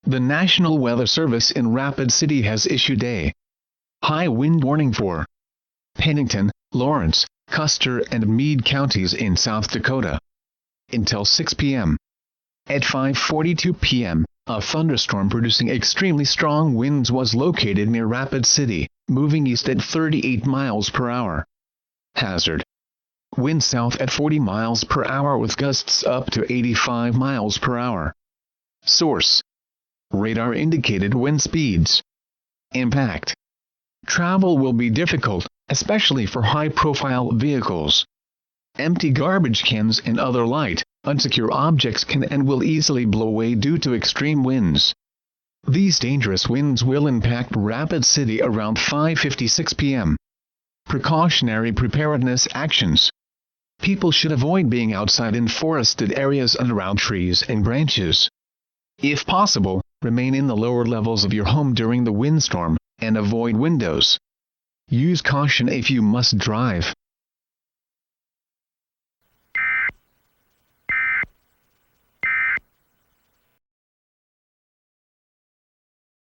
The National Weather Service in Rapid City has issued a high wind warning for Pennington, Lawrence, Custer and Meade counties in South Dakota until 6 p.m. At 5:42 p.m., a thunderstorm producing extremely strong winds was located near Rapid City, moving east at 38 miles per hour. Hazard: wind south at 40 miles per hour with gusts up to 85 miles per hour. Source: radar indicated wind speeds. Impact: travel will be difficult, especially for high-profile vehicles. Empty garbage cans and other light, unsecure objects can and will easily blow away due to extreme winds. These dangerous winds will impact Rapid City around 5:56 p.m. Precautionary preparedness actions: people should avoid being outside in forested areas and around trees and branches. If possible, remain in the lower levels of your home during the windstorm, and avoid windows. Use caution if you must drive.